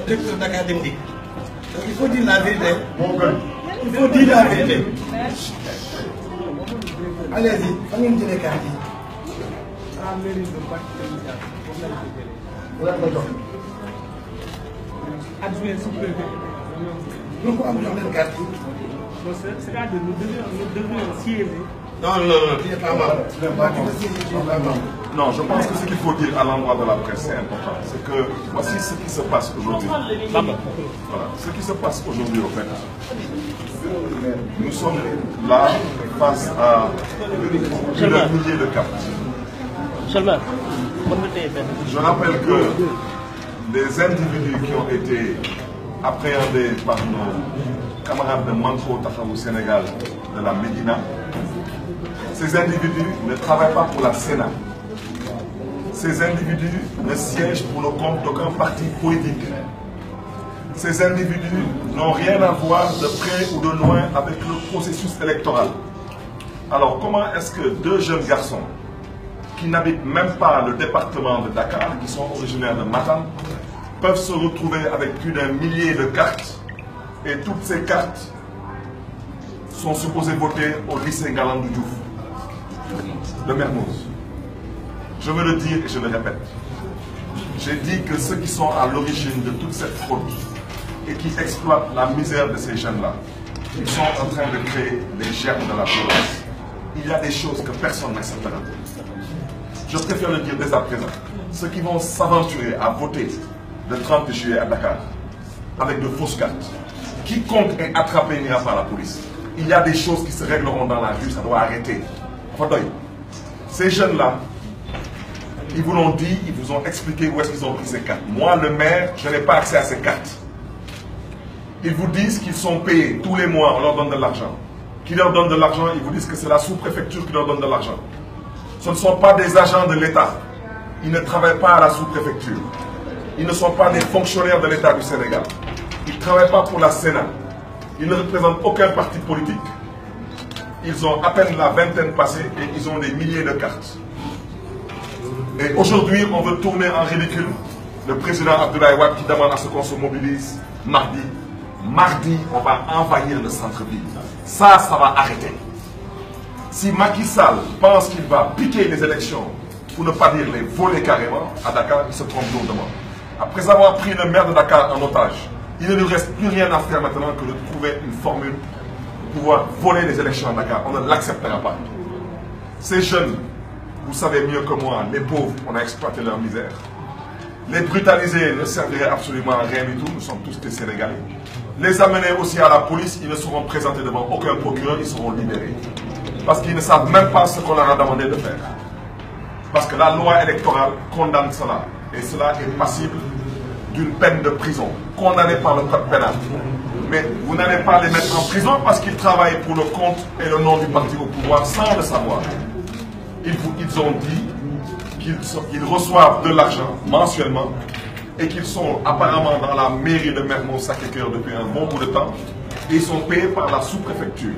Directeur Dakar Dem Dikk. Donc il faut dire la vérité. Il faut dire la vérité. Allez-y, fan ngeen jëlee carte yi. Adjoint sous-préfet. Pourquoi am jox leen carte yi? C'est-à-dire nous devons siéger. Non, tu n'es pas membre. Non, je pense que ce qu'il faut dire à l'endroit de la presse, c'est important. C'est que voici ce qui se passe aujourd'hui. Voilà, ce qui se passe aujourd'hui, au fait. Nous sommes là face à plusieurs milliers de cartes. Je rappelle que les individus qui ont été appréhendés par nos camarades de Manko Taxawu Sénégal de la Médina, ces individus ne travaillent pas pour la Sénat. Ces individus ne siègent pour le compte d'aucun parti politique. Ces individus n'ont rien à voir de près ou de loin avec le processus électoral. Alors comment est-ce que deux jeunes garçons qui n'habitent même pas le département de Dakar, qui sont originaires de Matam, peuvent se retrouver avec plus d'un millier de cartes et toutes ces cartes sont supposées voter au lycée Galandou Diouf de Mermoz. Je veux le dire et je le répète. J'ai dit que ceux qui sont à l'origine de toute cette fraude et qui exploitent la misère de ces jeunes-là, ils sont en train de créer les germes de la violence. Il y a des choses que personne n'acceptera. Je préfère le dire dès à présent. Ceux qui vont s'aventurer à voter le 30 juillet à Dakar avec de fausses cartes, quiconque est attrapé n'ira pas à la police. Il y a des choses qui se régleront dans la rue, ça doit arrêter. Ces jeunes-là, ils vous l'ont dit, ils vous ont expliqué où est-ce qu'ils ont pris ces cartes. Moi, le maire, je n'ai pas accès à ces cartes. Ils vous disent qu'ils sont payés tous les mois, on leur donne de l'argent. Qui leur donne de l'argent, ils vous disent que c'est la sous-préfecture qui leur donne de l'argent. Ce ne sont pas des agents de l'État. Ils ne travaillent pas à la sous-préfecture. Ils ne sont pas des fonctionnaires de l'État du Sénégal. Ils ne travaillent pas pour la Sénat. Ils ne représentent aucun parti politique. Ils ont à peine la vingtaine passée et ils ont des milliers de cartes. Et aujourd'hui, on veut tourner en ridicule le président Abdoulaye Wade qui demande à ce qu'on se mobilise mardi. Mardi, on va envahir le centre-ville. Ça va arrêter. Si Macky Sall pense qu'il va piquer les élections, pour ne pas dire les voler carrément, à Dakar, il se trompe lourdement. Après avoir pris le maire de Dakar en otage, il ne nous reste plus rien à faire maintenant que de trouver une formule pour pouvoir voler les élections à Dakar. On ne l'acceptera pas. Ces jeunes, vous savez mieux que moi, les pauvres, on a exploité leur misère. Les brutalisés ne serviraient absolument à rien du tout, nous sommes tous des Sénégalais. Les amener aussi à la police, ils ne seront présentés devant aucun procureur, ils seront libérés. Parce qu'ils ne savent même pas ce qu'on leur a demandé de faire. Parce que la loi électorale condamne cela. Et cela est passible d'une peine de prison, condamné par le code pénal. Mais vous n'allez pas les mettre en prison parce qu'ils travaillent pour le compte et le nom du parti au pouvoir sans le savoir. Ils ont dit qu'ils reçoivent de l'argent mensuellement et qu'ils sont apparemment dans la mairie de Mermoz-Sacré-Cœur depuis un bon bout de temps et ils sont payés par la sous-préfecture,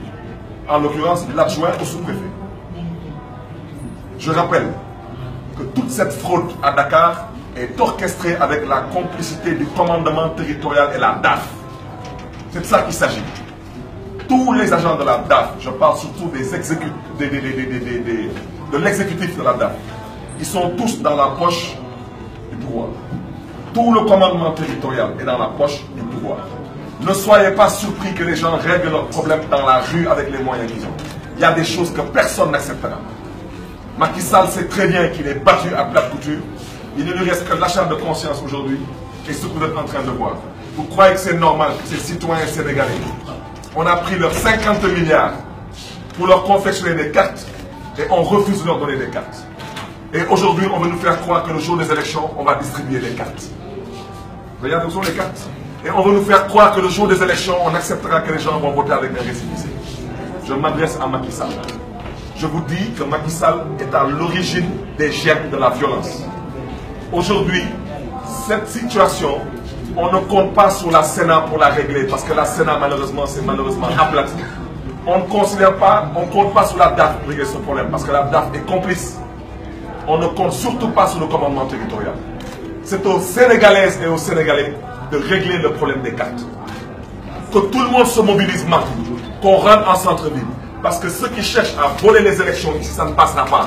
en l'occurrence l'adjoint au sous-préfet. Je rappelle que toute cette fraude à Dakar est orchestrée avec la complicité du commandement territorial et la DAF. C'est de ça qu'il s'agit. Tous les agents de la DAF, je parle surtout des de l'exécutif de la DAF, ils sont tous dans la poche du pouvoir. Tout le commandement territorial est dans la poche du pouvoir. Ne soyez pas surpris que les gens règlent leurs problèmes dans la rue avec les moyens qu'ils ont. Il y a des choses que personne n'acceptera. Macky Sall sait très bien qu'il est battu à plate couture. Il ne lui reste que l'achat de conscience aujourd'hui et ce que vous êtes en train de voir. Vous croyez que c'est normal que ces citoyens sénégalais, on a pris leurs 50 milliards pour leur confectionner des cartes et on refuse de leur donner des cartes. Et aujourd'hui, on veut nous faire croire que le jour des élections, on va distribuer les cartes. Regardez où sont les cartes. Et on veut nous faire croire que le jour des élections, on acceptera que les gens vont voter avec un récépissé. Je m'adresse à Macky Sall. Je vous dis que Macky Sall est à l'origine des germes de la violence. Aujourd'hui, cette situation, on ne compte pas sur la Sénat pour la régler, parce que la Sénat, malheureusement, c'est malheureusement aplati. On ne considère pas, on ne compte pas sur la DAF pour régler ce problème, parce que la DAF est complice. On ne compte surtout pas sur le commandement territorial. C'est aux Sénégalaises et aux Sénégalais de régler le problème des cartes. Que tout le monde se mobilise maintenant, qu'on rentre en centre-ville. Parce que ceux qui cherchent à voler les élections ici, ça ne passera pas.